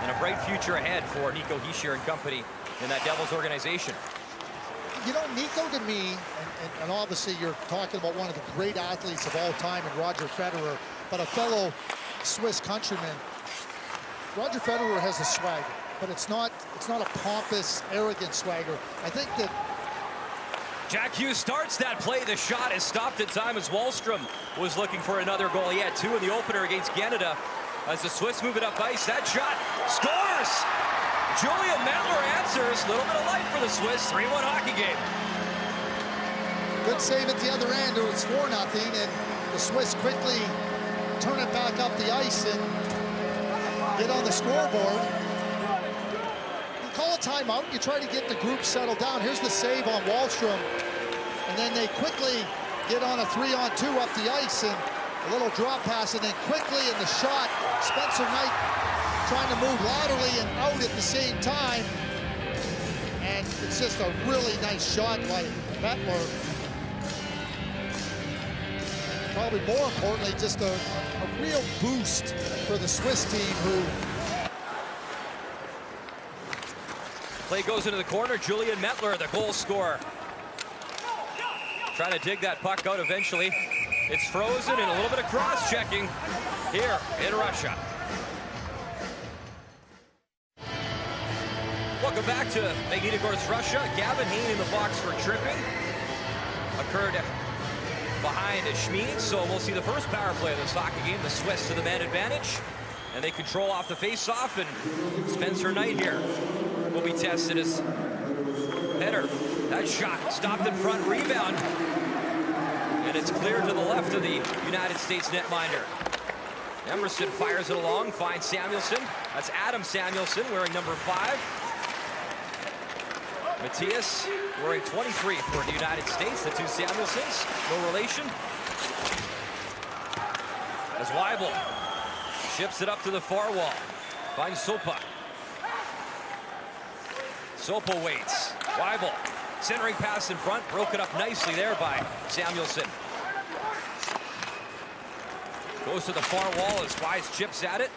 and a bright future ahead for Nico Hischier and company in that Devils organization. You know, Nico to me, and obviously you're talking about one of the great athletes of all time in Roger Federer, but a fellow Swiss countryman. Roger Federer has a swagger, but it's not a pompous, arrogant swagger. I think that Jack Hughes starts that play. The shot is stopped in time as Wahlstrom was looking for another goal. He had 2 in the opener against Canada. As the Swiss move it up ice, that shot scores! Julian Mettler answers. A little bit of life for the Swiss. 3-1 hockey game. Good save at the other end. It was 4-0, and the Swiss quickly turn it back up the ice and get on the scoreboard. You call a timeout. You try to get the group settled down. Here's the save on Wahlstrom, and then they quickly get on a 3-on-2 up the ice, and a little drop pass, and then quickly in the shot, Spencer Knight trying to move laterally and out at the same time. And it's just a really nice shot by Mettler. Probably more importantly, just a real boost for the Swiss team, who... Play goes into the corner. Julian Mettler, the goal scorer. Trying to dig that puck out eventually. It's frozen, and a little bit of cross-checking here in Russia. Welcome back to Magnitogorsk, Russia. Gavin Hayne in the box for tripping. Occurred behind Schmid, so we'll see the first power play of this hockey game. The Swiss to the man advantage, and they control off the face-off, and Spencer Knight here will be tested as header. That shot stopped in front, rebound, and it's cleared to the left of the United States netminder. Emerson fires it along, finds Samuelson. That's Adam Samuelson wearing number 5. Matthias wearing 23 for the United States. The two Samuelsons, no relation. As Weibel ships it up to the far wall. Finds Sopa. Sopa waits. Weibel centering pass in front. Broken up nicely there by Samuelson. Goes to the far wall as Wise chips at it.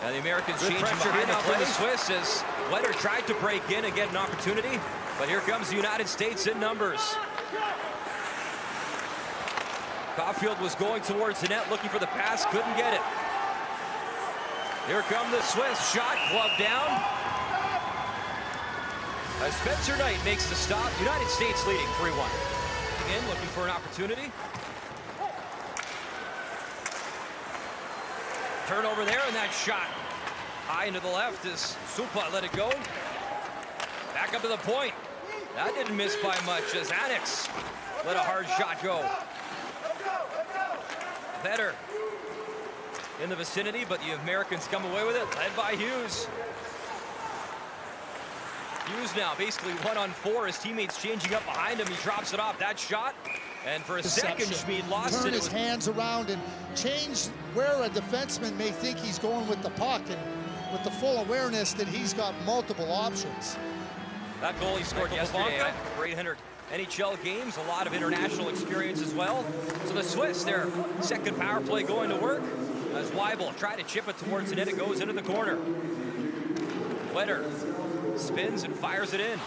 And the Americans changing behind the play. The Swiss as Wetter tried to break in and get an opportunity, but here comes the United States in numbers. Caulfield was going towards the net looking for the pass, couldn't get it. Here come the Swiss, shot, glove down. As Spencer Knight makes the stop, United States leading 3-1. Again, looking for an opportunity. Turnover there, and that shot high into the left as Sopa let it go. Back up to the point. That didn't miss by much as Annex let a hard shot go. Better in the vicinity, but the Americans come away with it, led by Hughes. Hughes now basically 1-on-4. His teammates changing up behind him. He drops it off. That shot. And for a second, Schmid lost it. Turn his hands around and change where a defenseman may think he's going with the puck, and with the full awareness that he's got multiple options. That goal he scored yesterday for 800 NHL games, a lot of international experience as well. So the Swiss, their second power play going to work. As Weibel tried to chip it towards the net, it goes into the corner. Wetter spins and fires it in.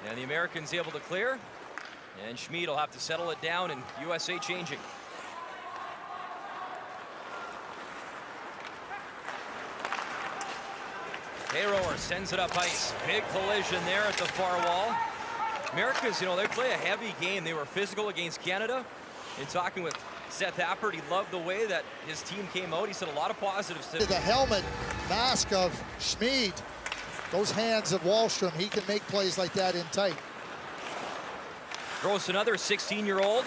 And the Americans able to clear. And Schmid will have to settle it down, and USA changing. Hayrower sends it up ice. Big collision there at the far wall. Americans, you know, they play a heavy game. They were physical against Canada. In talking with Seth Appert, he loved the way that his team came out. He said a lot of positives to the helmet mask of Schmid. Those hands of Wahlstrom, he can make plays like that in tight. Gross, another 16-year-old.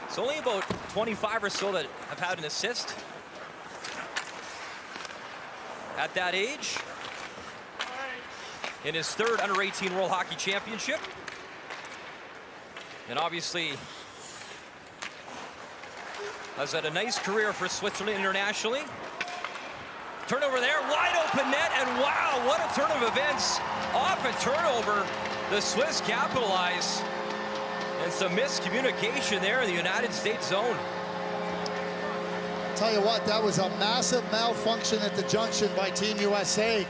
It's only about 25 or so that have had an assist at that age. In his third under-18 World Hockey Championship. And obviously has had a nice career for Switzerland internationally. Turnover there, wide open net, and wow, what a turn of events. Off a turnover, the Swiss capitalize. And some miscommunication there in the United States zone. tell you what, that was a massive malfunction at the junction by Team USA.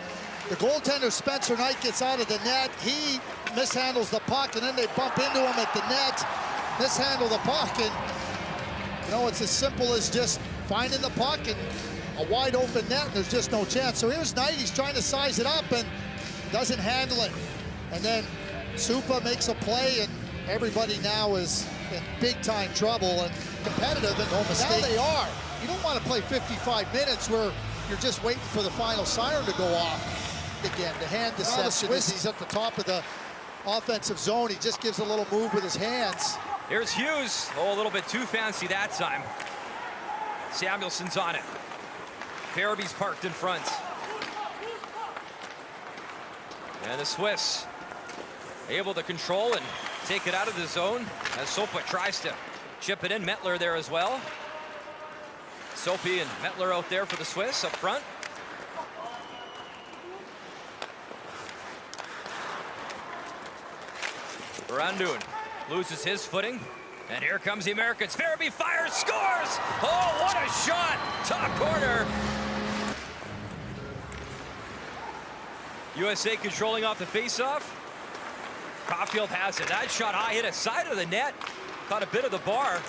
The goaltender, Spencer Knight, gets out of the net. He mishandles the puck, and then they bump into him at the net, mishandle the puck, and you know, it's as simple as just finding the puck and a wide open net, and there's just no chance. So here's Knight, he's trying to size it up and doesn't handle it. And then Sopa makes a play, and everybody now is in big-time trouble and competitive, and no mistake. Now they are. You don't want to play 55 minutes where you're just waiting for the final siren to go off again. The hand deception as he's at the top of the offensive zone. He just gives a little move with his hands. Here's Hughes. Oh, a little bit too fancy that time. Samuelson's on it. Farabee's parked in front. And the Swiss able to control and take it out of the zone as Sopa tries to chip it in. Mettler there as well. Soapy and Mettler out there for the Swiss up front. Brandun loses his footing, and here comes the Americans. Farabee fires, scores! Oh, what a shot! Top corner. USA controlling off the faceoff. Caulfield has it. That shot high, hit a side of the net. Caught a bit of the bar,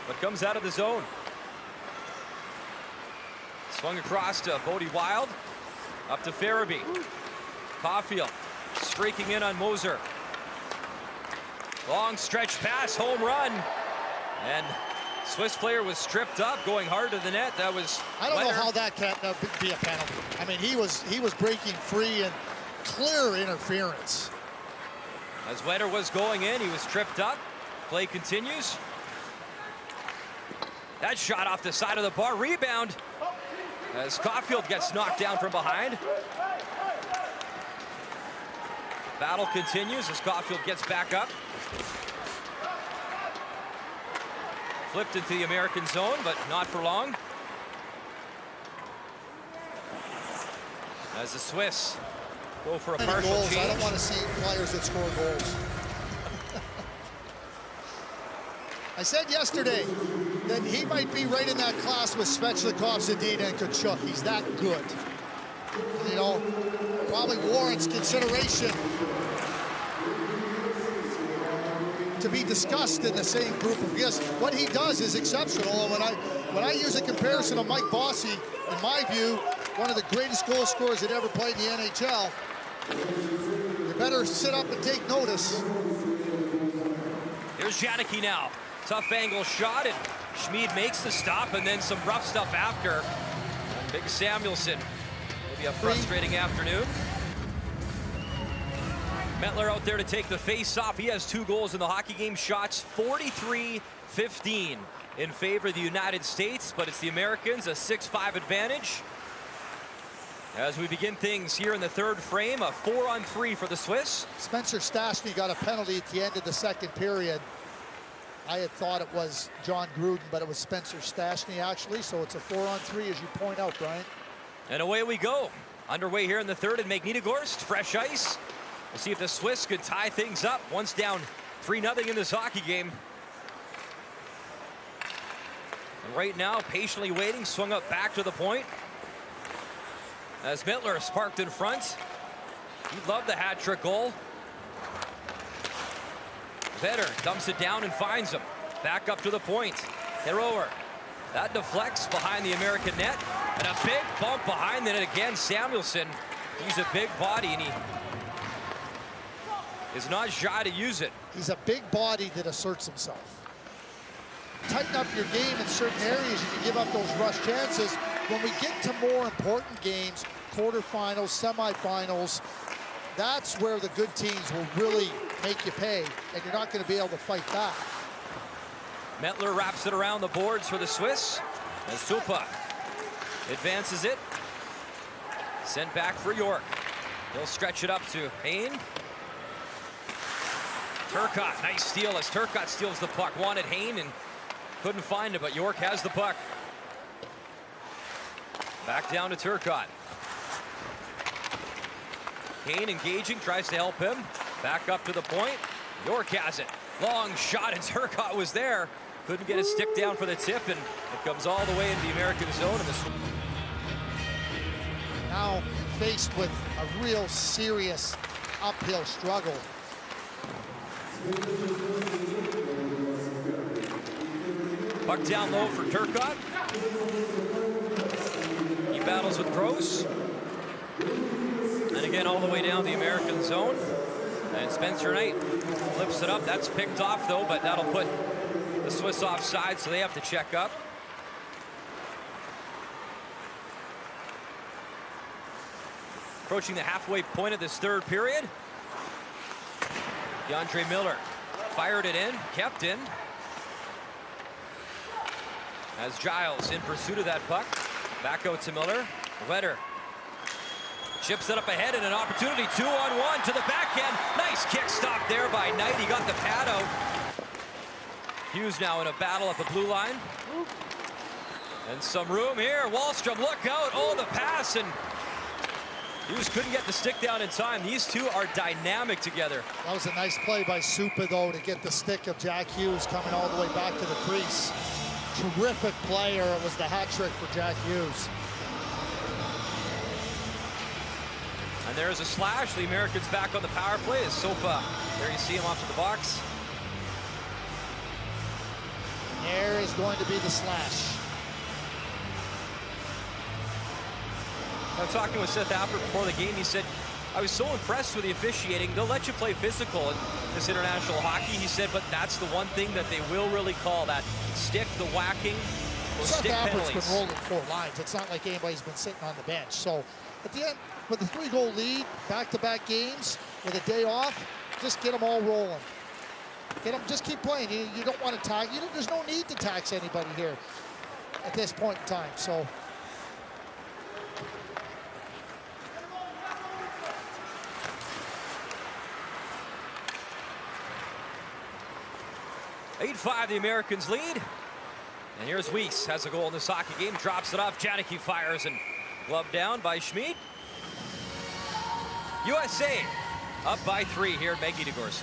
but comes out of the zone. Swung across to Bodie Wild. Up to Farabee. Caulfield streaking in on Moser. Long stretch pass, home run. And Swiss player was tripped up, going hard to the net. That was I don't know how that can't be a penalty. I mean, he was breaking free and clear interference. As Wetter was going in, he was tripped up. Play continues. That shot off the side of the bar. Rebound as Caulfield gets knocked down from behind. Battle continues as Caulfield gets back up. Flipped into the American zone, but not for long. As the Swiss go for a partial goals. change. I don't want to see players that score goals. I said yesterday that he might be right in that class with Svechnikov, Zadina, and Tkachuk. He's that good. You know, probably warrants consideration to be discussed in the same group of guests. What he does is exceptional, and when I use a comparison of Mike Bossy, in my view, one of the greatest goal scorers that ever played in the NHL, you better sit up and take notice. Here's Janicki now. Tough angle shot, and Schmid makes the stop, and then some rough stuff after. Big Samuelson. Maybe a frustrating afternoon. Mettler out there to take the face off. He has 2 goals in the hockey game. Shots 43-15 in favor of the United States, but it's the Americans, a 6-5 advantage. As we begin things here in the third frame, a 4-on-3 for the Swiss. Spencer Stastny got a penalty at the end of the second period. I had thought it was John Gruden, but it was Spencer Stastny actually, so it's a 4-on-3 as you point out, Brian. And away we go. Underway here in the third in Magnitogorsk, fresh ice. We'll see if the Swiss could tie things up. Once down 3-0 in this hockey game. And right now, patiently waiting, swung up back to the point. As Mettler is parked in front. He'd love the hat-trick goal. Vetter dumps it down and finds him. Back up to the point. Hirower. That deflects behind the American net. And a big bump behind the net again. Samuelson. He's a big body, and he is not shy to use it. He's a big body that asserts himself. Tighten up your game in certain areas. You can give up those rush chances. When we get to more important games, quarterfinals, semifinals, that's where the good teams will really make you pay, and you're not going to be able to fight back. Mettler wraps it around the boards for the Swiss as Sopa advances it. Sent back for York. He'll stretch it up to Hayne. Turcotte, nice steal as Turcotte steals the puck. Wanted Hayne and couldn't find it, but York has the puck. Back down to Turcotte. Hayne engaging, tries to help him. Back up to the point. York has it. Long shot, and Turcotte was there. couldn't get a stick down for the tip, and it comes all the way into the American zone. And now faced with a real serious uphill struggle. Puck down low for Turcotte. He battles with Gross. And again, all the way down the American zone. And Spencer Knight flips it up. That's picked off, though, but that'll put the Swiss offside, so they have to check up. Approaching the halfway point of this third period. DeAndre Miller fired it in, kept in. As Giles in pursuit of that puck. Back out to Miller. Wetter chips it up ahead, and an opportunity 2-on-1 to the backhand. Nice kick stop there by Knight. He got the pad out. Hughes now in a battle at the blue line. And some room here. Wahlstrom, look out. Oh, the pass, and Hughes couldn't get the stick down in time. These two are dynamic together. That was a nice play by Sopa, though, to get the stick of Jack Hughes coming all the way back to the crease. Terrific player. It was the hat trick for Jack Hughes. And there's a slash. The Americans back on the power play as Sopa. There you see him off to the box. There is going to be the slash. I'm talking with Seth Appert before the game. He said, I was so impressed with the officiating. They'll let you play physical in this international hockey. He said, but that's the one thing that they will really call, that stick, the whacking, those stick penalties. Seth Appert's been rolling 4 lines. It's not like anybody's been sitting on the bench. So at the end, with a 3-goal lead, back-to-back games, with a day off, just get them all rolling. Get them, just keep playing. You don't want to tax. There's no need to tax anybody here at this point in time. So. 8-5, the Americans lead. And here's Weiss, has a goal in this hockey game, drops it off. Janicki fires, and gloved down by Schmid. USA up by 3 here at Magny-Degorst.